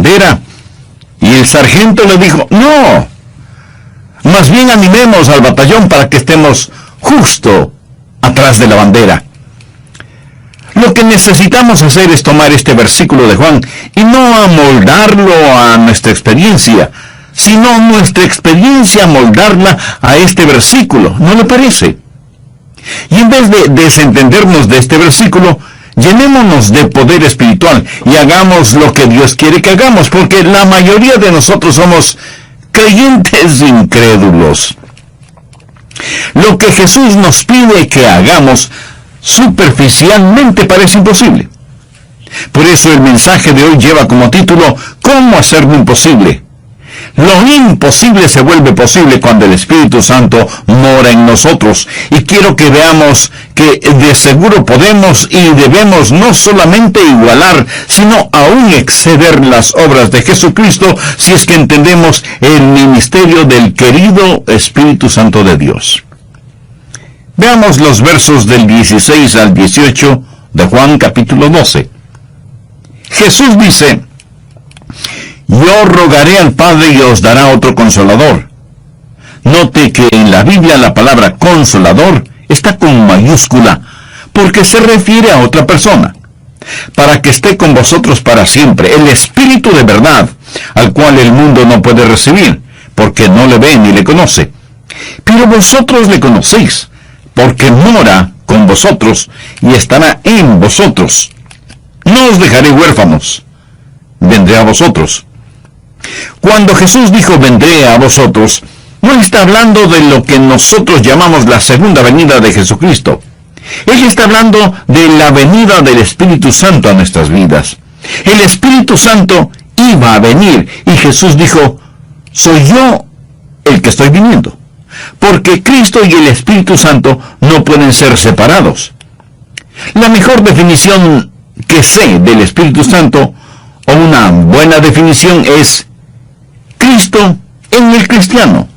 bandera. Y el sargento le dijo, no, más bien animemos al batallón para que estemos justo atrás de la bandera. Lo que necesitamos hacer es tomar este versículo de Juan y no amoldarlo a nuestra experiencia, sino nuestra experiencia amoldarla a este versículo. ¿No le parece? Y en vez de desentendernos de este versículo, llenémonos de poder espiritual y hagamos lo que Dios quiere que hagamos, porque la mayoría de nosotros somos creyentes incrédulos. Lo que Jesús nos pide que hagamos superficialmente parece imposible. Por eso el mensaje de hoy lleva como título ¿Cómo hacerlo imposible? Lo imposible se vuelve posible cuando el Espíritu Santo mora en nosotros. Y quiero que veamos que de seguro podemos y debemos no solamente igualar, sino aún exceder las obras de Jesucristo si es que entendemos el ministerio del querido Espíritu Santo de Dios. Veamos los versos del 16 al 18 de Juan capítulo 12. Jesús dice, yo rogaré al Padre y os dará otro consolador. Note que en la Biblia la palabra consolador está con mayúscula, porque se refiere a otra persona, para que esté con vosotros para siempre, el Espíritu de verdad, al cual el mundo no puede recibir, porque no le ve ni le conoce. Pero vosotros le conocéis, porque mora con vosotros y estará en vosotros. No os dejaré huérfanos, vendré a vosotros. Cuando Jesús dijo vendré a vosotros, no está hablando de lo que nosotros llamamos la segunda venida de Jesucristo. Él está hablando de la venida del Espíritu Santo a nuestras vidas. El Espíritu Santo iba a venir y Jesús dijo, soy yo el que estoy viniendo. Porque Cristo y el Espíritu Santo no pueden ser separados. La mejor definición que sé del Espíritu Santo, o una buena definición, es Cristo en el cristiano.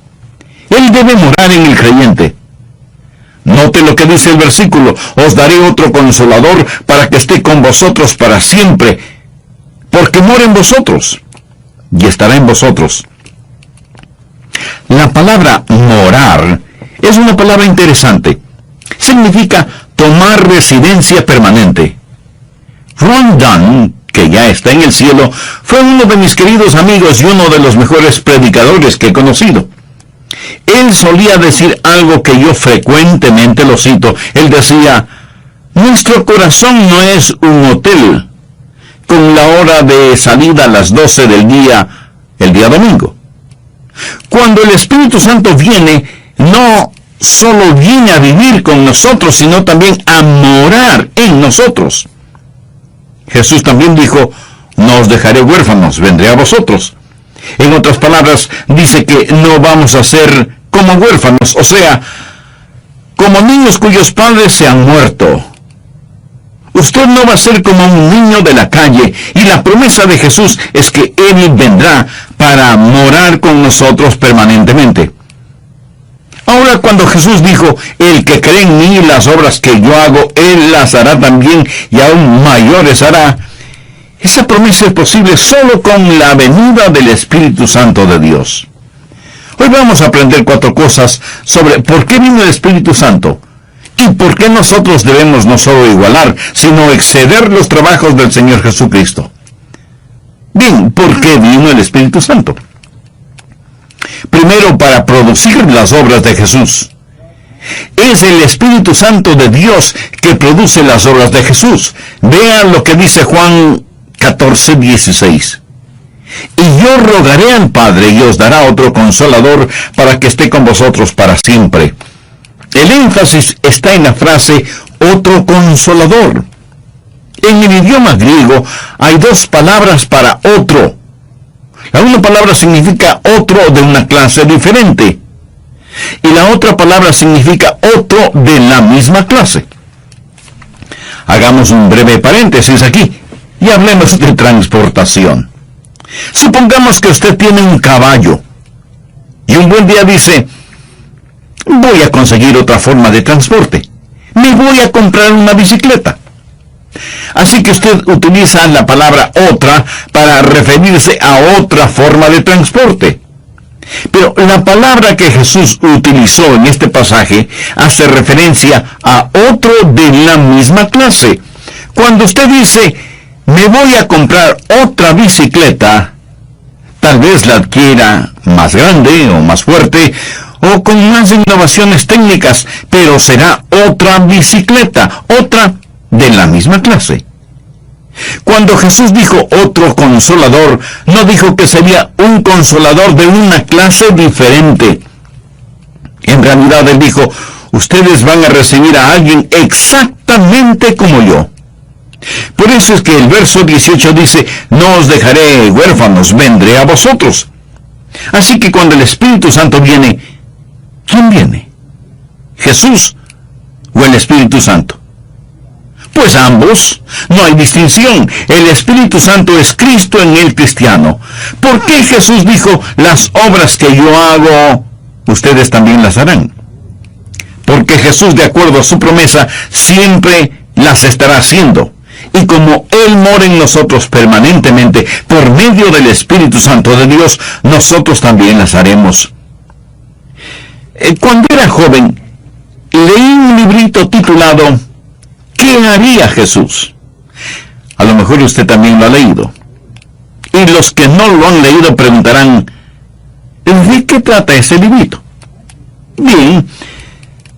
Él debe morar en el creyente. Note lo que dice el versículo, os daré otro consolador para que esté con vosotros para siempre, porque mora en vosotros y estará en vosotros. La palabra morar es una palabra interesante. Significa tomar residencia permanente. Ron Dunn, que ya está en el cielo, fue uno de mis queridos amigos y uno de los mejores predicadores que he conocido. Él solía decir algo que yo frecuentemente lo cito. Él decía, nuestro corazón no es un hotel con la hora de salida a las 12 del día, el día domingo. Cuando el Espíritu Santo viene, no solo viene a vivir con nosotros, sino también a morar en nosotros. Jesús también dijo, no os dejaré huérfanos, vendré a vosotros. En otras palabras, dice que no vamos a ser como huérfanos, o sea, como niños cuyos padres se han muerto. Usted no va a ser como un niño de la calle, y la promesa de Jesús es que Él vendrá para morar con nosotros permanentemente. Ahora, cuando Jesús dijo, el que cree en mí, las obras que yo hago, Él las hará también, y aún mayores hará, esa promesa es posible solo con la venida del Espíritu Santo de Dios. Hoy vamos a aprender 4 cosas sobre por qué vino el Espíritu Santo y por qué nosotros debemos no solo igualar, sino exceder los trabajos del Señor Jesucristo. Bien, ¿por qué vino el Espíritu Santo? Primero, para producir las obras de Jesús. Es el Espíritu Santo de Dios que produce las obras de Jesús. Vean lo que dice Juan 14:16. Y yo rogaré al Padre y os dará otro consolador para que esté con vosotros para siempre. El énfasis está en la frase otro consolador. En el idioma griego hay 2 palabras para otro. La una palabra significa otro de una clase diferente, y la otra palabra significa otro de la misma clase. Hagamos un breve paréntesis aquí y hablemos de transportación. Supongamos que usted tiene un caballo y un buen día dice, voy a conseguir otra forma de transporte. Me voy a comprar una bicicleta. Así que usted utiliza la palabra otra para referirse a otra forma de transporte. Pero la palabra que Jesús utilizó en este pasaje hace referencia a otro de la misma clase. Cuando usted dice, me voy a comprar otra bicicleta, tal vez la adquiera más grande o más fuerte o con más innovaciones técnicas, pero será otra bicicleta, otra de la misma clase. Cuando Jesús dijo otro consolador, no dijo que sería un consolador de una clase diferente. En realidad Él dijo, ustedes van a recibir a alguien exactamente como yo. Por eso es que el verso 18 dice, no os dejaré huérfanos, vendré a vosotros. Así que cuando el Espíritu Santo viene, ¿quién viene? ¿Jesús o el Espíritu Santo? Pues ambos, no hay distinción. El Espíritu Santo es Cristo en el cristiano. ¿Por qué Jesús dijo, las obras que yo hago, ustedes también las harán? Porque Jesús, de acuerdo a su promesa, siempre las estará haciendo. Y como Él mora en nosotros permanentemente, por medio del Espíritu Santo de Dios, nosotros también las haremos. Cuando era joven, leí un librito titulado ¿Qué haría Jesús? A lo mejor usted también lo ha leído. Y los que no lo han leído preguntarán, ¿de qué trata ese librito? Bien,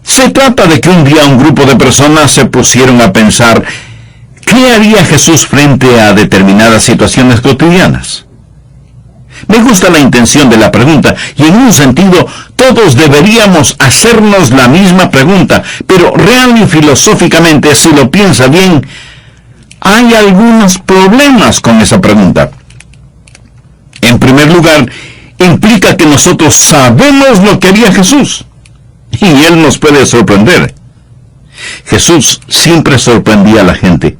se trata de que un día un grupo de personas se pusieron a pensar, ¿qué haría Jesús frente a determinadas situaciones cotidianas? Me gusta la intención de la pregunta, y en un sentido, todos deberíamos hacernos la misma pregunta, pero real y filosóficamente, si lo piensa bien, hay algunos problemas con esa pregunta. En primer lugar, implica que nosotros sabemos lo que haría Jesús, y Él nos puede sorprender. Jesús siempre sorprendía a la gente.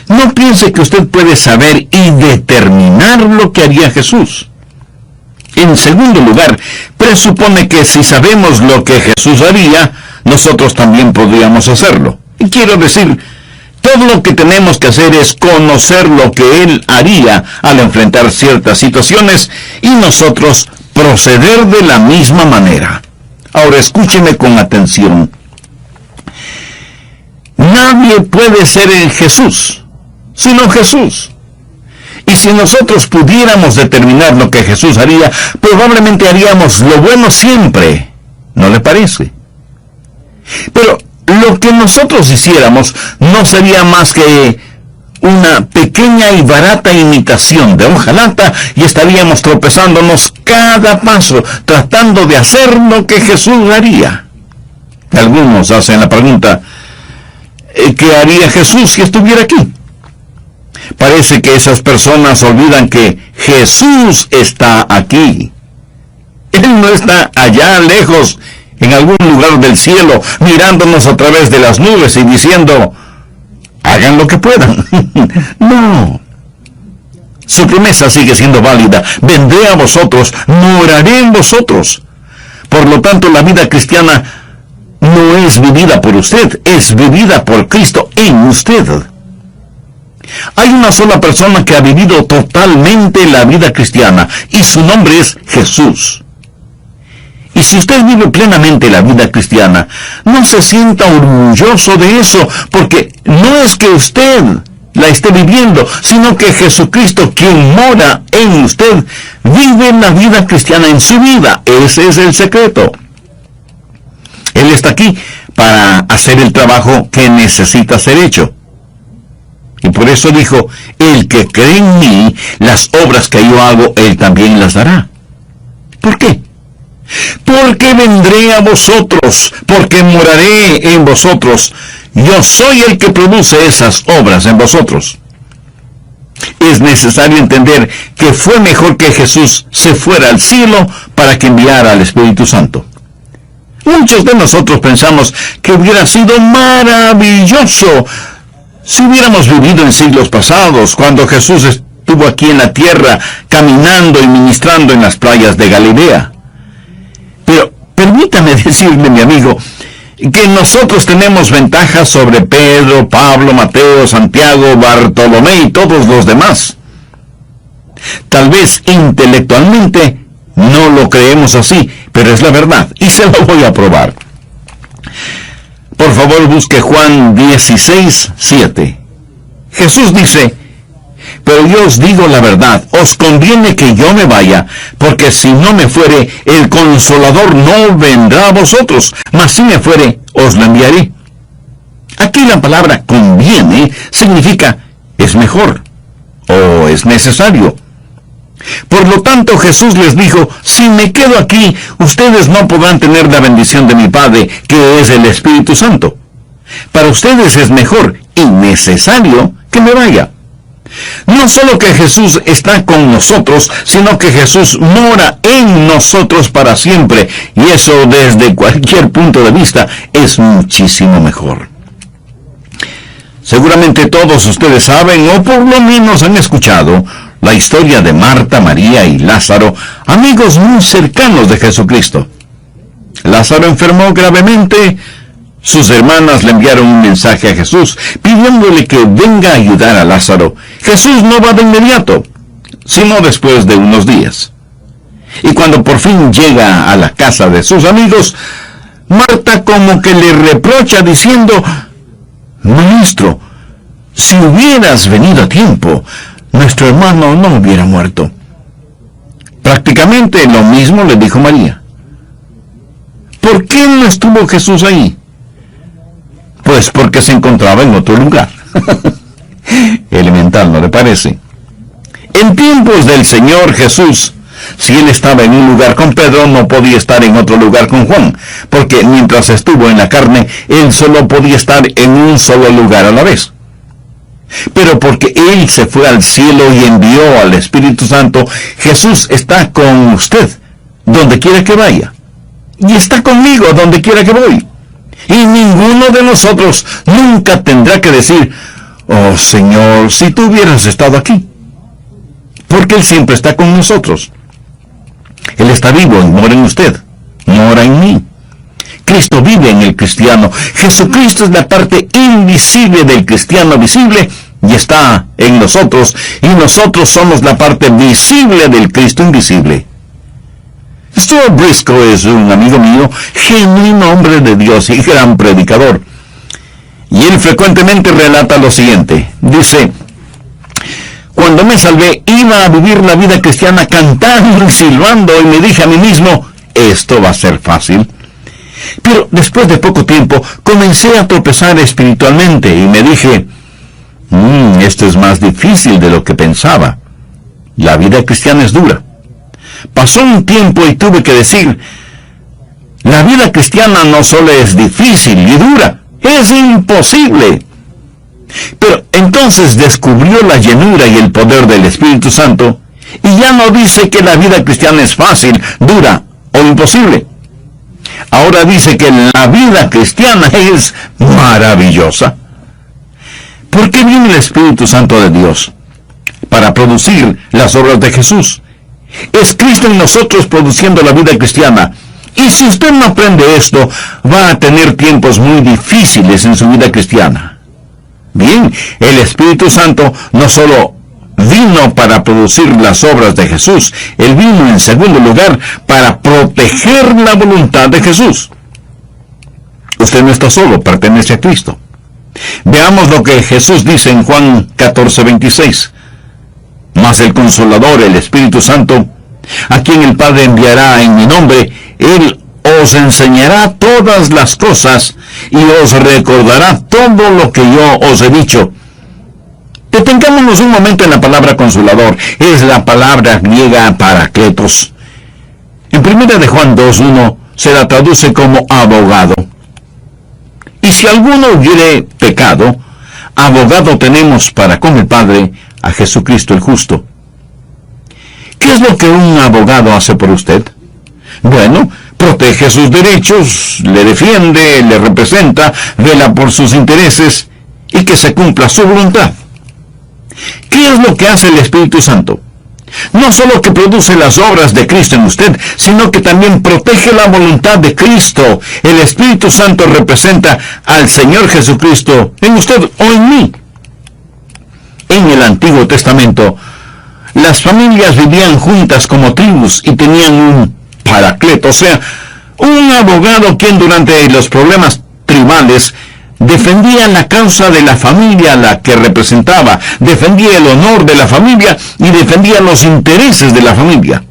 No piense que usted puede saber y determinar lo que haría Jesús. En segundo lugar, presupone que si sabemos lo que Jesús haría, nosotros también podríamos hacerlo. Y quiero decir, todo lo que tenemos que hacer es conocer lo que Él haría al enfrentar ciertas situaciones y nosotros proceder de la misma manera. Ahora escúcheme con atención. Nadie puede ser en Jesús, sino Jesús. Y si nosotros pudiéramos determinar lo que Jesús haría, probablemente haríamos lo bueno siempre. ¿No le parece? Pero lo que nosotros hiciéramos no sería más que una pequeña y barata imitación de hojalata y estaríamos tropezándonos cada paso, tratando de hacer lo que Jesús haría. Algunos hacen la pregunta, ¿qué haría Jesús si estuviera aquí? Parece que esas personas olvidan que Jesús está aquí. Él no está allá lejos, en algún lugar del cielo, mirándonos a través de las nubes y diciendo, hagan lo que puedan. No. Su promesa sigue siendo válida. Vendré a vosotros, moraré en vosotros. Por lo tanto, la vida cristiana no es vivida por usted, es vivida por Cristo en usted. Hay una sola persona que ha vivido totalmente la vida cristiana, y su nombre es Jesús. Y si usted vive plenamente la vida cristiana, no se sienta orgulloso de eso, porque no es que usted la esté viviendo, sino que Jesucristo, quien mora en usted, vive la vida cristiana en su vida. Ese es el secreto. Él está aquí para hacer el trabajo que necesita ser hecho. Y por eso dijo, el que cree en mí, las obras que yo hago, él también las hará. ¿Por qué? Porque vendré a vosotros, porque moraré en vosotros. Yo soy el que produce esas obras en vosotros. Es necesario entender que fue mejor que Jesús se fuera al cielo para que enviara al Espíritu Santo. Muchos de nosotros pensamos que hubiera sido maravilloso si hubiéramos vivido en siglos pasados, cuando Jesús estuvo aquí en la tierra, caminando y ministrando en las playas de Galilea. Pero permítame decirle, mi amigo, que nosotros tenemos ventajas sobre Pedro, Pablo, Mateo, Santiago, Bartolomé y todos los demás. Tal vez intelectualmente no lo creemos así, pero es la verdad, y se lo voy a probar. Por favor, busque Juan 16:7. Jesús dice: pero yo os digo la verdad, os conviene que yo me vaya, porque si no me fuere, el Consolador no vendrá a vosotros, mas si me fuere, os lo enviaré. Aquí la palabra conviene significa es mejor, o es necesario. Por lo tanto, Jesús les dijo: si me quedo aquí, ustedes no podrán tener la bendición de mi Padre, que es el Espíritu Santo. Para ustedes es mejor y necesario que me vaya. No solo que Jesús está con nosotros, sino que Jesús mora en nosotros para siempre, y eso desde cualquier punto de vista es muchísimo mejor. Seguramente todos ustedes saben, o por lo menos han escuchado, la historia de Marta, María y Lázaro, amigos muy cercanos de Jesucristo. Lázaro enfermó gravemente. Sus hermanas le enviaron un mensaje a Jesús, pidiéndole que venga a ayudar a Lázaro. Jesús no va de inmediato, sino después de unos días. Y cuando por fin llega a la casa de sus amigos, Marta como que le reprocha diciendo: Maestro, si hubieras venido a tiempo, nuestro hermano no hubiera muerto. Prácticamente lo mismo le dijo María. ¿Por qué no estuvo Jesús ahí? Pues porque se encontraba en otro lugar. Elemental, ¿no le parece? En tiempos del Señor Jesús, si Él estaba en un lugar con Pedro, no podía estar en otro lugar con Juan, porque mientras estuvo en la carne, Él solo podía estar en un solo lugar a la vez. Pero porque Él se fue al cielo y envió al Espíritu Santo, Jesús está con usted, donde quiera que vaya. Y está conmigo, donde quiera que voy. Y ninguno de nosotros nunca tendrá que decir: oh Señor, si tú hubieras estado aquí. Porque Él siempre está con nosotros. Él está vivo y mora en usted, mora en mí. Cristo vive en el cristiano. Jesucristo es la parte invisible del cristiano visible y está en nosotros, y nosotros somos la parte visible del Cristo invisible. Stuart Briscoe es un amigo mío, genuino hombre de Dios y gran predicador. Y él frecuentemente relata lo siguiente. Dice: cuando me salvé, iba a vivir la vida cristiana cantando y silbando, y me dije a mí mismo: esto va a ser fácil. Pero después de poco tiempo, comencé a tropezar espiritualmente, y me dije: esto es más difícil de lo que pensaba. La vida cristiana es dura. Pasó un tiempo y tuve que decir: la vida cristiana no solo es difícil y dura, es imposible. Pero entonces descubrió la llenura y el poder del Espíritu Santo, y ya no dice que la vida cristiana es fácil, dura o imposible. Ahora dice que la vida cristiana es maravillosa. ¿Por qué viene el Espíritu Santo de Dios? Para producir las obras de Jesús. Es Cristo en nosotros produciendo la vida cristiana. Y si usted no aprende esto, va a tener tiempos muy difíciles en su vida cristiana. Bien, el Espíritu Santo no solo vino para producir las obras de Jesús, Él vino en segundo lugar para proteger la voluntad de Jesús. Usted no está solo, pertenece a Cristo. Veamos lo que Jesús dice en Juan 14:26. Mas el Consolador, el Espíritu Santo, a quien el Padre enviará en mi nombre, Él os enseñará todas las cosas y os recordará todo lo que yo os he dicho. Detengámonos un momento en la palabra Consolador. Es la palabra griega Parakletos. En 1 de Juan 2:1 se la traduce como abogado. Y si alguno hubiere pecado, abogado tenemos para con el Padre, a Jesucristo el justo. ¿Qué es lo que un abogado hace por usted? Bueno, protege sus derechos, le defiende, le representa, vela por sus intereses y que se cumpla su voluntad. ¿Qué es lo que hace el Espíritu Santo? No solo que produce las obras de Cristo en usted, sino que también protege la voluntad de Cristo. El Espíritu Santo representa al Señor Jesucristo en usted o en mí. En el Antiguo Testamento, las familias vivían juntas como tribus y tenían un paracleto, o sea, un abogado quien durante los problemas tribales defendía la causa de la familia a la que representaba, defendía el honor de la familia y defendía los intereses de la familia.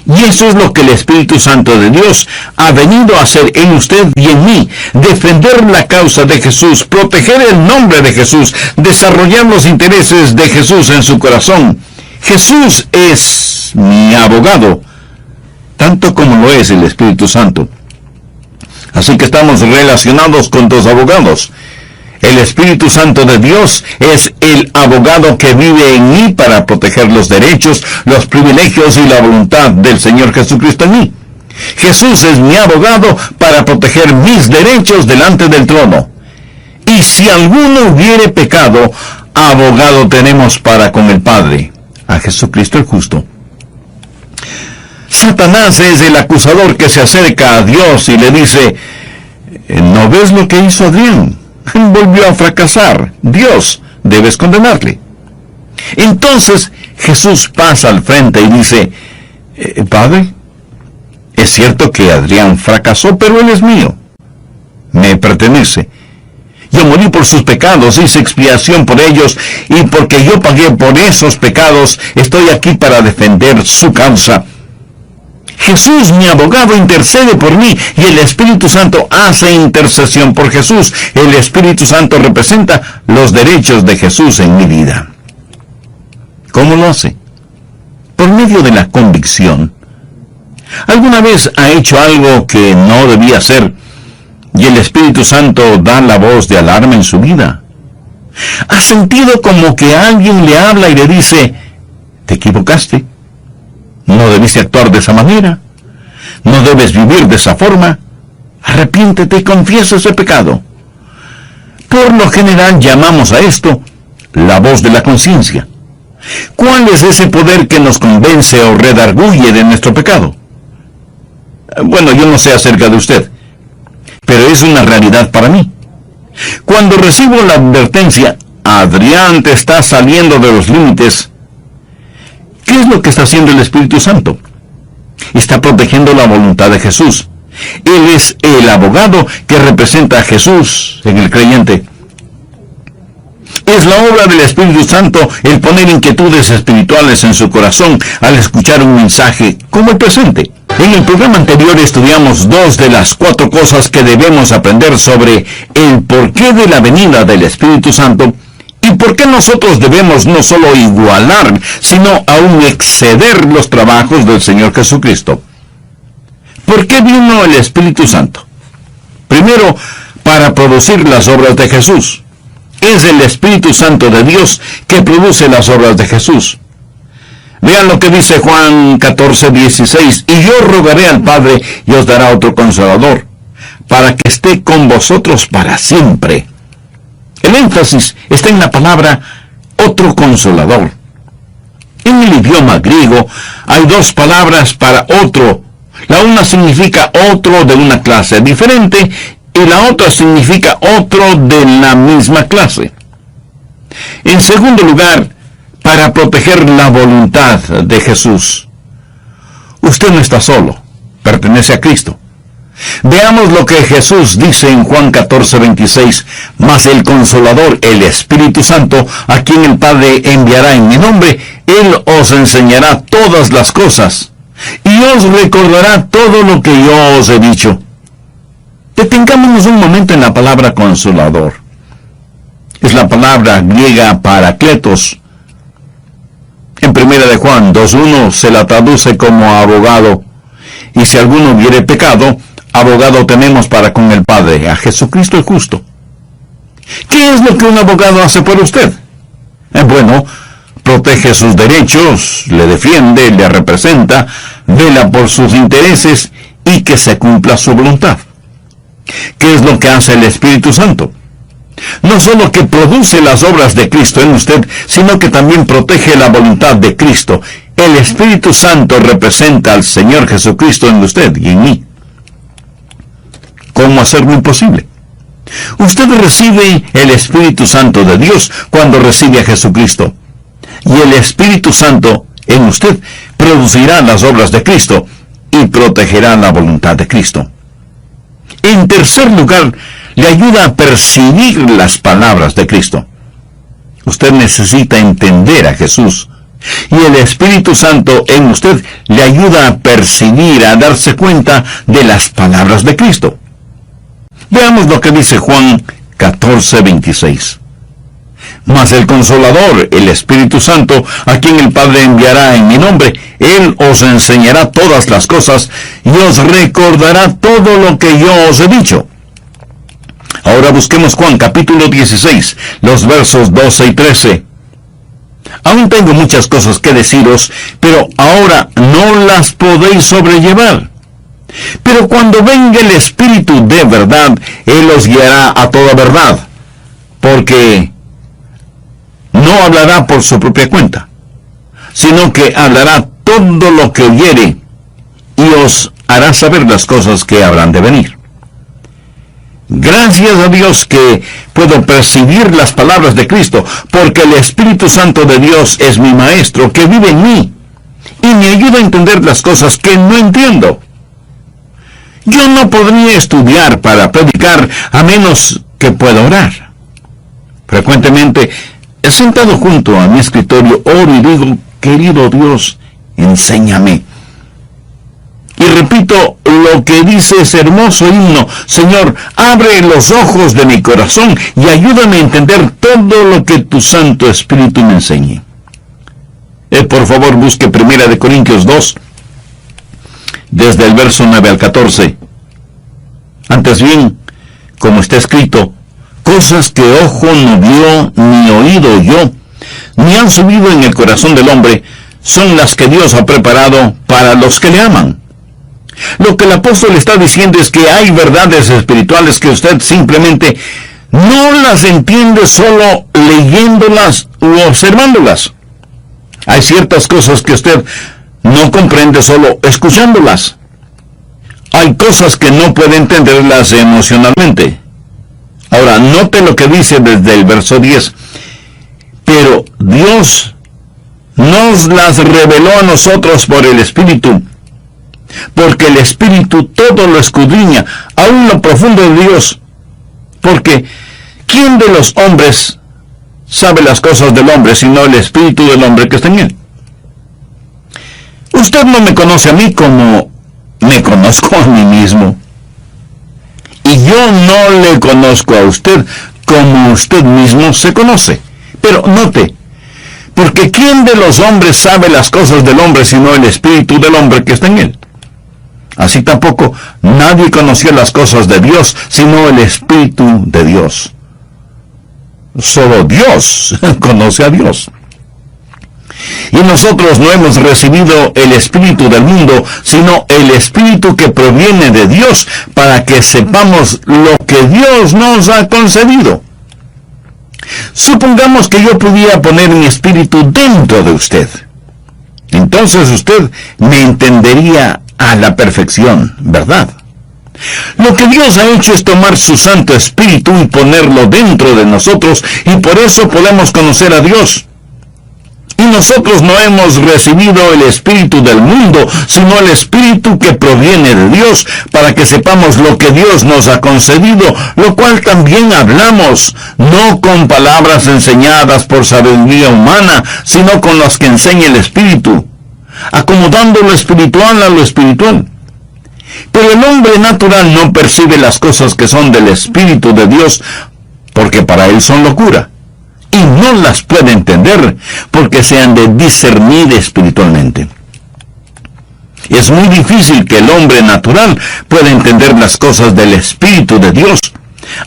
Y eso es lo que el Espíritu Santo de Dios ha venido a hacer en usted y en mí, defender la causa de Jesús, proteger el nombre de Jesús, desarrollar los intereses de Jesús en su corazón. Jesús es mi abogado, tanto como lo es el Espíritu Santo. Así que estamos relacionados con dos abogados. El Espíritu Santo de Dios es el abogado que vive en mí para proteger los derechos, los privilegios y la voluntad del Señor Jesucristo en mí. Jesús es mi abogado para proteger mis derechos delante del trono. Y si alguno hubiere pecado, abogado tenemos para con el Padre, a Jesucristo el justo. Satanás es el acusador que se acerca a Dios y le dice: ¿no ves lo que hizo Adrián? Volvió a fracasar. Dios, debes condenarle. Entonces Jesús pasa al frente y dice: Padre, es cierto que Adrián fracasó, pero él es mío. Me pertenece. Yo morí por sus pecados, hice expiación por ellos, y porque yo pagué por esos pecados, estoy aquí para defender su causa. Jesús, mi abogado, intercede por mí, y el Espíritu Santo hace intercesión por Jesús. El Espíritu Santo representa los derechos de Jesús en mi vida. ¿Cómo lo hace? Por medio de la convicción. ¿Alguna vez ha hecho algo que no debía hacer, y el Espíritu Santo da la voz de alarma en su vida? ¿Ha sentido como que alguien le habla y le dice: te equivocaste? No debiste actuar de esa manera. No debes vivir de esa forma. Arrepiéntete y confiesa ese pecado. Por lo general llamamos a esto la voz de la conciencia. ¿Cuál es ese poder que nos convence o redarguye de nuestro pecado? Bueno, yo no sé acerca de usted, pero es una realidad para mí. Cuando recibo la advertencia: Adrián, te está saliendo de los límites, ¿qué es lo que está haciendo el Espíritu Santo? Está protegiendo la voluntad de Jesús. Él es el abogado que representa a Jesús en el creyente. Es la obra del Espíritu Santo el poner inquietudes espirituales en su corazón al escuchar un mensaje como el presente. En el programa anterior estudiamos 2 de las 4 cosas que debemos aprender sobre el porqué de la venida del Espíritu Santo y por qué nosotros debemos no solo igualar, sino aún exceder los trabajos del Señor Jesucristo. ¿Por qué vino el Espíritu Santo? Primero, para producir las obras de Jesús. Es el Espíritu Santo de Dios que produce las obras de Jesús. Vean lo que dice Juan 14:16. Y yo rogaré al Padre y os dará otro Consolador, para que esté con vosotros para siempre. El énfasis está en la palabra otro Consolador. En el idioma griego hay 2 palabras para otro. La una significa otro de una clase diferente y la otra significa otro de la misma clase. En segundo lugar, para proteger la voluntad de Jesús. Usted no está solo, pertenece a Cristo. Veamos lo que Jesús dice en Juan 14:26. Mas el Consolador, el Espíritu Santo, a quien el Padre enviará en mi nombre, Él os enseñará todas las cosas, y os recordará todo lo que yo os he dicho. Detengámonos un momento en la palabra Consolador. Es la palabra griega Parakletos. En 1 de Juan 2:1 se la traduce como abogado. Y si alguno hubiere pecado, abogado tenemos para con el Padre, a Jesucristo el justo. ¿Qué es lo que un abogado hace por usted? Bueno, protege sus derechos, le defiende, le representa, vela por sus intereses y que se cumpla su voluntad. ¿Qué es lo que hace el Espíritu Santo? No solo que produce las obras de Cristo en usted, sino que también protege la voluntad de Cristo. El Espíritu Santo representa al Señor Jesucristo en usted y en mí. ¿Cómo hacerlo imposible? Usted recibe el Espíritu Santo de Dios cuando recibe a Jesucristo. Y el Espíritu Santo en usted producirá las obras de Cristo y protegerá la voluntad de Cristo. En tercer lugar, le ayuda a percibir las palabras de Cristo. Usted necesita entender a Jesús, y el Espíritu Santo en usted le ayuda a percibir, a darse cuenta de las palabras de Cristo. Veamos lo que dice Juan 14:26. Mas el Consolador, el Espíritu Santo, a quien el Padre enviará en mi nombre, Él os enseñará todas las cosas y os recordará todo lo que yo os he dicho. Ahora busquemos Juan capítulo 16, los versos 12 y 13. Aún tengo muchas cosas que deciros, pero ahora no las podéis sobrellevar. Pero cuando venga el Espíritu de verdad, Él os guiará a toda verdad, porque no hablará por su propia cuenta, sino que hablará todo lo que oyere, y os hará saber las cosas que habrán de venir. Gracias a Dios que puedo percibir las palabras de Cristo, porque el Espíritu Santo de Dios es mi Maestro, que vive en mí, y me ayuda a entender las cosas que no entiendo. Yo no podría estudiar para predicar a menos que pueda orar. Frecuentemente, sentado junto a mi escritorio, oro y digo, querido Dios, enséñame. Y repito lo que dice ese hermoso himno: Señor, abre los ojos de mi corazón y ayúdame a entender todo lo que tu Santo Espíritu me enseñe. Por favor, busque 1 Corintios 2, desde el verso 9 al 14. Antes bien, como está escrito, cosas que ojo no vio, ni oído oyó, ni han subido en el corazón del hombre, son las que Dios ha preparado para los que le aman. Lo que el apóstol está diciendo es que hay verdades espirituales que usted simplemente no las entiende solo leyéndolas u observándolas. Hay ciertas cosas que usted no comprende solo escuchándolas. Hay cosas que no puede entenderlas emocionalmente. Ahora, note lo que dice desde el verso 10. Pero Dios nos las reveló a nosotros por el Espíritu, porque el Espíritu todo lo escudriña, aún lo profundo de Dios. Porque ¿quién de los hombres sabe las cosas del hombre, sino el Espíritu del hombre que está en él? Usted no me conoce a mí como me conozco a mí mismo. Y yo no le conozco a usted como usted mismo se conoce. Pero note, porque ¿quién de los hombres sabe las cosas del hombre, sino el Espíritu del hombre que está en él? Así tampoco nadie conoció las cosas de Dios, sino el Espíritu de Dios. Solo Dios conoce a Dios. Y nosotros no hemos recibido el Espíritu del mundo, sino el Espíritu que proviene de Dios, para que sepamos lo que Dios nos ha concedido. Supongamos que yo pudiera poner mi espíritu dentro de usted. Entonces usted me entendería a la perfección, ¿verdad? Lo que Dios ha hecho es tomar su Santo Espíritu y ponerlo dentro de nosotros, y por eso podemos conocer a Dios. Y nosotros no hemos recibido el Espíritu del mundo, sino el Espíritu que proviene de Dios, para que sepamos lo que Dios nos ha concedido, lo cual también hablamos, no con palabras enseñadas por sabiduría humana, sino con las que enseña el Espíritu, acomodando lo espiritual a lo espiritual. Pero el hombre natural no percibe las cosas que son del Espíritu de Dios, porque para él son locura, y no las puede entender, porque se han de discernir espiritualmente. Es muy difícil que el hombre natural pueda entender las cosas del Espíritu de Dios,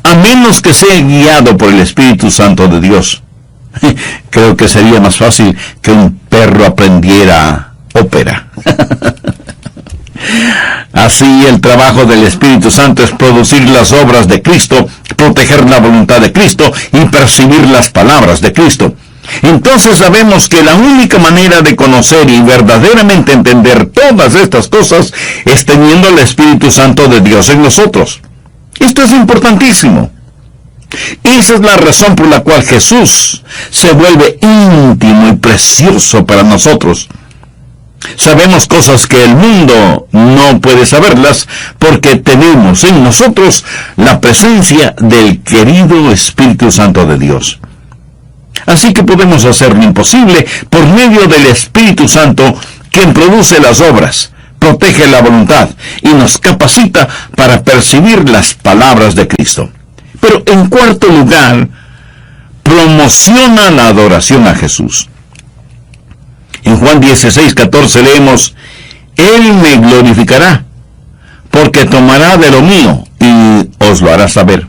a menos que sea guiado por el Espíritu Santo de Dios. Creo que sería más fácil que un perro aprendiera ópera. Así, el trabajo del Espíritu Santo es producir las obras de Cristo, proteger la voluntad de Cristo y percibir las palabras de Cristo. Entonces sabemos que la única manera de conocer y verdaderamente entender todas estas cosas es teniendo el Espíritu Santo de Dios en nosotros. Esto es importantísimo. Esa es la razón por la cual Jesús se vuelve íntimo y precioso para nosotros. Sabemos cosas que el mundo no puede saberlas porque tenemos en nosotros la presencia del querido Espíritu Santo de Dios. Así que podemos hacer lo imposible por medio del Espíritu Santo, quien produce las obras, protege la voluntad y nos capacita para percibir las palabras de Cristo. Pero en cuarto lugar, promociona la adoración a Jesús. En Juan 16:14 leemos, Él me glorificará, porque tomará de lo mío y os lo hará saber.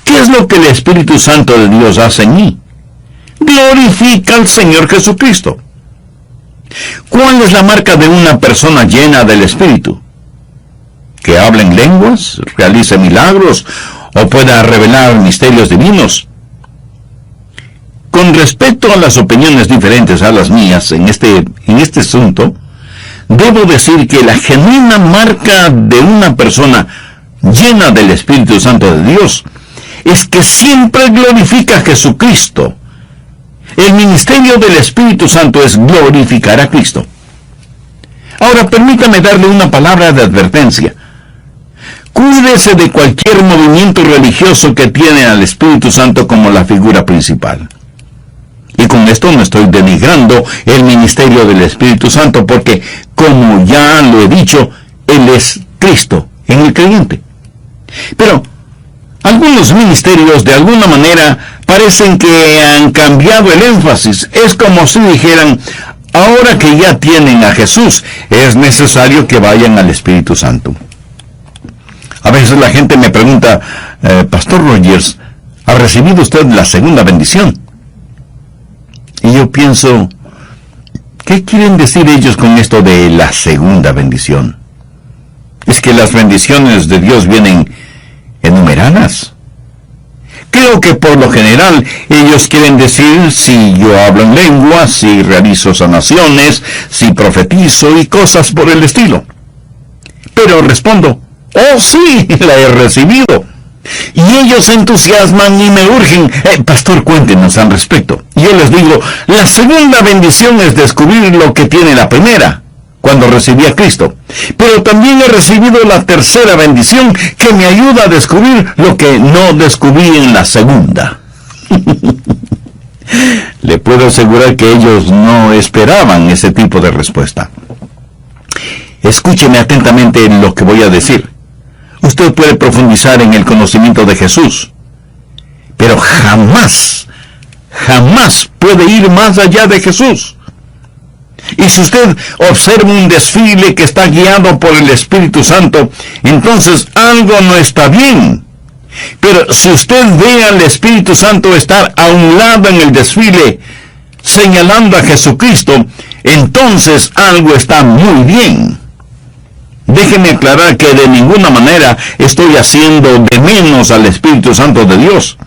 ¿Qué es lo que el Espíritu Santo de Dios hace en mí? Glorifica al Señor Jesucristo. ¿Cuál es la marca de una persona llena del Espíritu? Que hable en lenguas, realice milagros o pueda revelar misterios divinos. Con respecto a las opiniones diferentes a las mías en este asunto, debo decir que la genuina marca de una persona llena del Espíritu Santo de Dios es que siempre glorifica a Jesucristo. El ministerio del Espíritu Santo es glorificar a Cristo. Ahora, permítame darle una palabra de advertencia. Cuídese de cualquier movimiento religioso que tiene al Espíritu Santo como la figura principal. Y con esto no estoy denigrando el ministerio del Espíritu Santo, porque, como ya lo he dicho, Él es Cristo en el creyente. Pero algunos ministerios, de alguna manera, parecen que han cambiado el énfasis. Es como si dijeran, ahora que ya tienen a Jesús, es necesario que vayan al Espíritu Santo. A veces la gente me pregunta, Pastor Rogers, ¿ha recibido usted la segunda bendición? Y yo pienso, ¿qué quieren decir ellos con esto de la segunda bendición? ¿Es que las bendiciones de Dios vienen enumeradas? Creo que por lo general ellos quieren decir si yo hablo en lenguas, si realizo sanaciones, si profetizo y cosas por el estilo. Pero respondo, oh sí, la he recibido. Y ellos se entusiasman y me urgen, pastor, cuéntenos al respecto. Y yo les digo, la segunda bendición es descubrir lo que tiene la primera, cuando recibí a Cristo. Pero también he recibido la tercera bendición, que me ayuda a descubrir lo que no descubrí en la segunda. Le puedo asegurar que ellos no esperaban ese tipo de respuesta. Escúcheme atentamente lo que voy a decir. Usted puede profundizar en el conocimiento de Jesús, pero jamás puede ir más allá de Jesús. Y si usted observa un desfile que está guiado por el Espíritu Santo, entonces algo no está bien. Pero si usted ve al Espíritu Santo estar a un lado en el desfile, señalando a Jesucristo, entonces algo está muy bien. Déjeme aclarar que de ninguna manera estoy haciendo de menos al Espíritu Santo de Dios.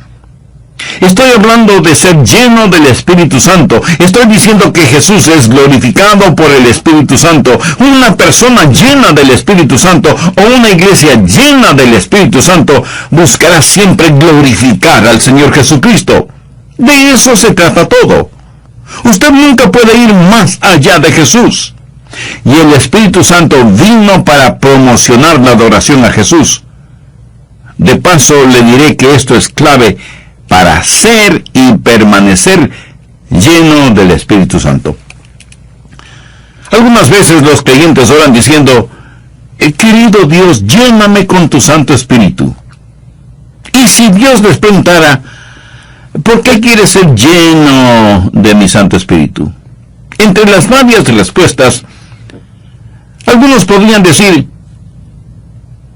Estoy hablando de ser lleno del Espíritu Santo. Estoy diciendo que Jesús es glorificado por el Espíritu Santo. Una persona llena del Espíritu Santo o una iglesia llena del Espíritu Santo buscará siempre glorificar al Señor Jesucristo. De eso se trata todo. Usted nunca puede ir más allá de Jesús. Y el Espíritu Santo vino para promocionar la adoración a Jesús. De paso, le diré que esto es clave para ser y permanecer lleno del Espíritu Santo. Algunas veces los creyentes oran diciendo, querido Dios, lléname con tu Santo Espíritu. Y si Dios les preguntara, ¿por qué quieres ser lleno de mi Santo Espíritu? Entre las varias respuestas, algunos podrían decir,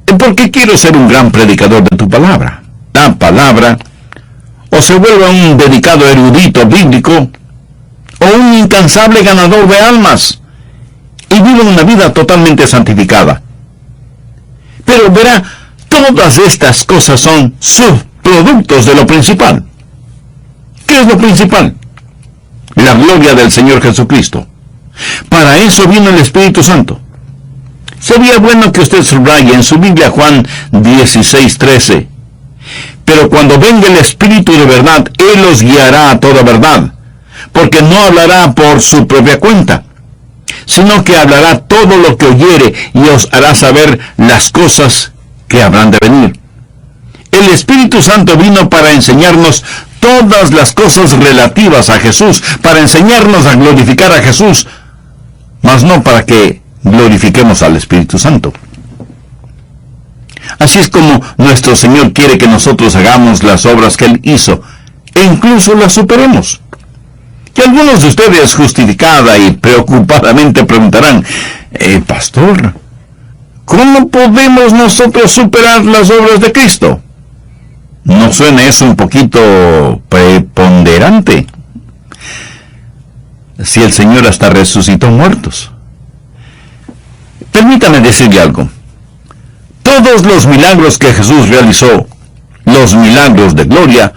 ¿por qué quiero ser un gran predicador de tu palabra? La palabra, o se vuelva un dedicado erudito bíblico, o un incansable ganador de almas, y viva una vida totalmente santificada. Pero verá, Todas estas cosas son subproductos de lo principal. ¿Qué es lo principal? La gloria del Señor Jesucristo. Para eso vino el Espíritu Santo. Sería bueno que usted subraye en su Biblia Juan 16:13. Pero cuando venga el Espíritu de verdad, Él os guiará a toda verdad, porque no hablará por su propia cuenta, sino que hablará todo lo que oyere y os hará saber las cosas que habrán de venir. El Espíritu Santo vino para enseñarnos todas las cosas relativas a Jesús, para enseñarnos a glorificar a Jesús, mas no para que glorifiquemos al Espíritu Santo. Así es como nuestro Señor quiere que nosotros hagamos las obras que Él hizo, e incluso las superemos. Y algunos de ustedes justificada y preocupadamente preguntarán, pastor, ¿cómo podemos nosotros superar las obras de Cristo? ¿No suena eso un poquito preponderante? Si el Señor hasta resucitó muertos. Permítame decirle algo. Todos los milagros que Jesús realizó, los milagros de gloria,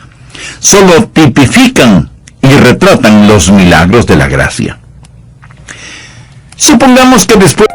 solo tipifican y retratan los milagros de la gracia. Supongamos que después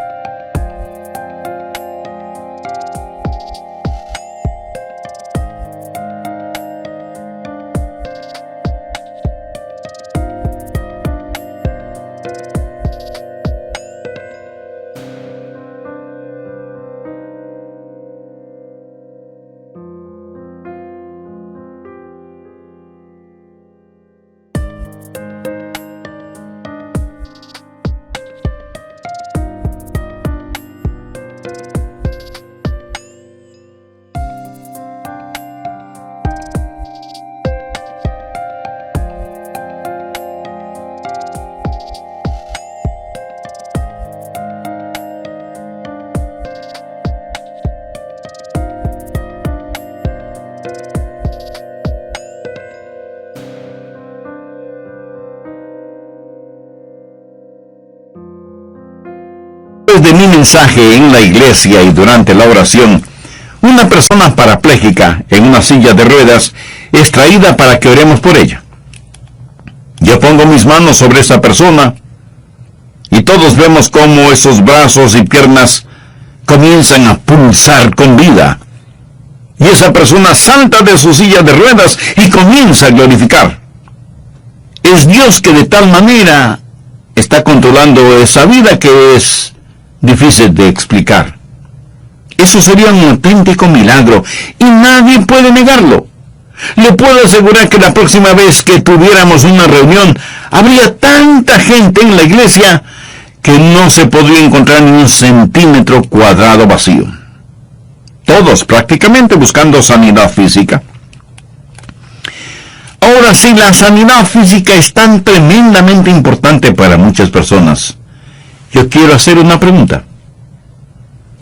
de mi mensaje en la iglesia y durante la oración, una persona parapléjica en una silla de ruedas es traída para que oremos por ella. Yo pongo mis manos sobre esa persona y todos vemos cómo esos brazos y piernas comienzan a pulsar con vida. Y esa persona salta de su silla de ruedas y comienza a glorificar. Es Dios que de tal manera está controlando esa vida que es difícil de explicar. Eso sería un auténtico milagro y nadie puede negarlo. Le puedo asegurar que la próxima vez que tuviéramos una reunión, habría tanta gente en la iglesia que no se podría encontrar ni un centímetro cuadrado vacío. Todos prácticamente buscando sanidad física. Ahora, si la sanidad física es tan tremendamente importante para muchas personas, yo quiero hacer una pregunta.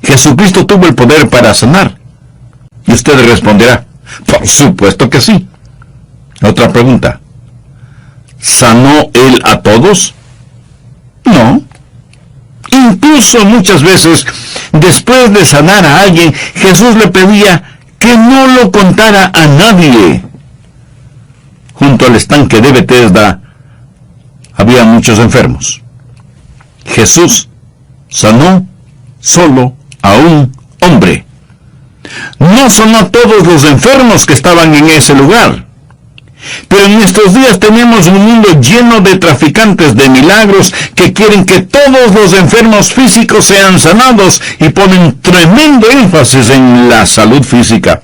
¿Jesucristo tuvo el poder para sanar? Y usted responderá, por supuesto que sí. Otra pregunta. ¿Sanó Él a todos? No. Incluso muchas veces, después de sanar a alguien, Jesús le pedía que no lo contara a nadie. Junto al estanque de Betesda había muchos enfermos. Jesús sanó solo a un hombre. No sanó a todos los enfermos que estaban en ese lugar. Pero en estos días tenemos un mundo lleno de traficantes de milagros que quieren que todos los enfermos físicos sean sanados y ponen tremendo énfasis en la salud física.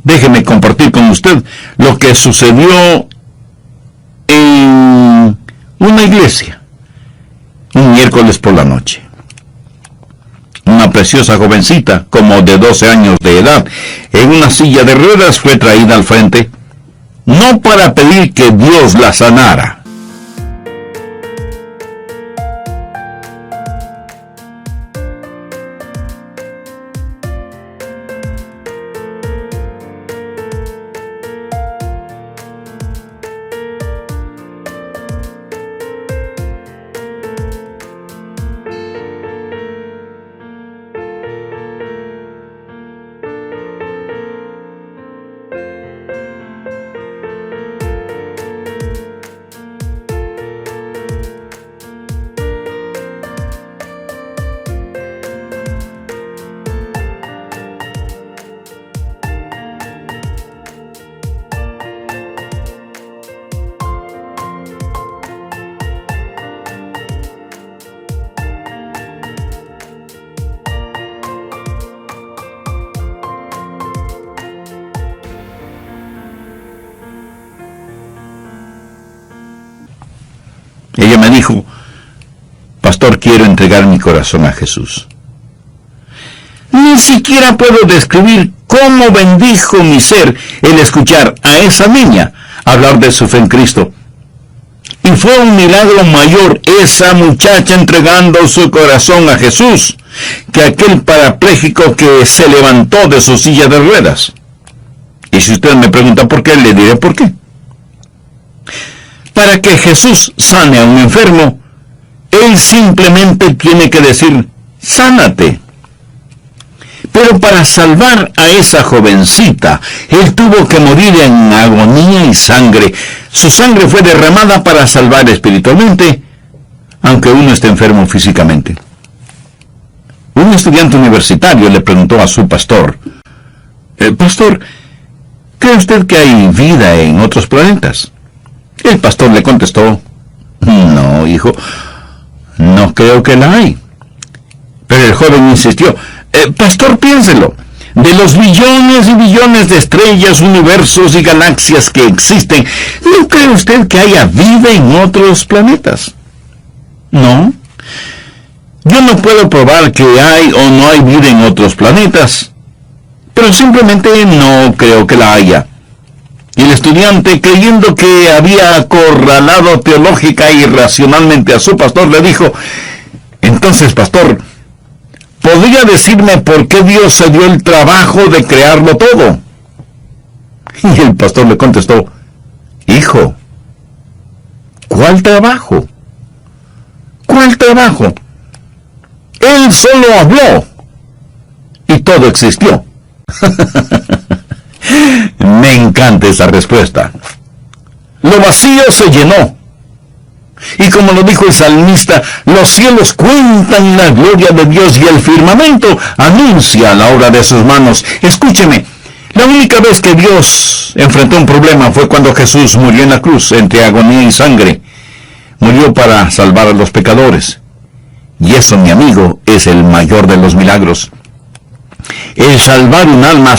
Déjeme compartir con usted lo que sucedió en una iglesia un miércoles por la noche. Una preciosa jovencita, como de 12 años de edad, en una silla de ruedas fue traída al frente, no para pedir que Dios la sanara. ella me dijo: pastor, quiero entregar mi corazón a Jesús. Ni siquiera puedo describir cómo bendijo mi ser el escuchar a esa niña hablar de su fe en Cristo. Y fue un milagro mayor esa muchacha entregando su corazón a Jesús que aquel parapléjico que se levantó de su silla de ruedas. Y si usted me pregunta por qué, le diré por qué. Para que Jesús sane a un enfermo, Él simplemente tiene que decir: sánate. Pero para salvar a esa jovencita, Él tuvo que morir en agonía y sangre. Su sangre fue derramada para salvar espiritualmente, aunque uno esté enfermo físicamente. Un estudiante universitario le preguntó a su pastor: pastor, ¿cree usted que hay vida en otros planetas? El pastor le contestó: no, hijo, no creo que la hay. Pero el joven insistió: pastor, piénselo. De los billones y billones de estrellas, universos y galaxias que existen, ¿no cree usted que haya vida en otros planetas? No. Yo no puedo probar que hay o no hay vida en otros planetas, pero simplemente no creo que la haya. Y el estudiante, creyendo que había acorralado teológica y racionalmente a su pastor, le dijo: entonces, pastor, ¿podría decirme por qué Dios se dio el trabajo de crearlo todo? Y el pastor le contestó: hijo, ¿cuál trabajo? ¿Cuál trabajo? Él solo habló y todo existió. Me encanta esa respuesta. Lo vacío se llenó. Y como lo dijo el salmista, los cielos cuentan la gloria de Dios y el firmamento anuncia la obra de sus manos. Escúcheme, la única vez que Dios enfrentó un problema fue cuando Jesús murió en la cruz entre agonía y sangre. Murió para salvar a los pecadores. Y eso, mi amigo, es el mayor de los milagros. El salvar un alma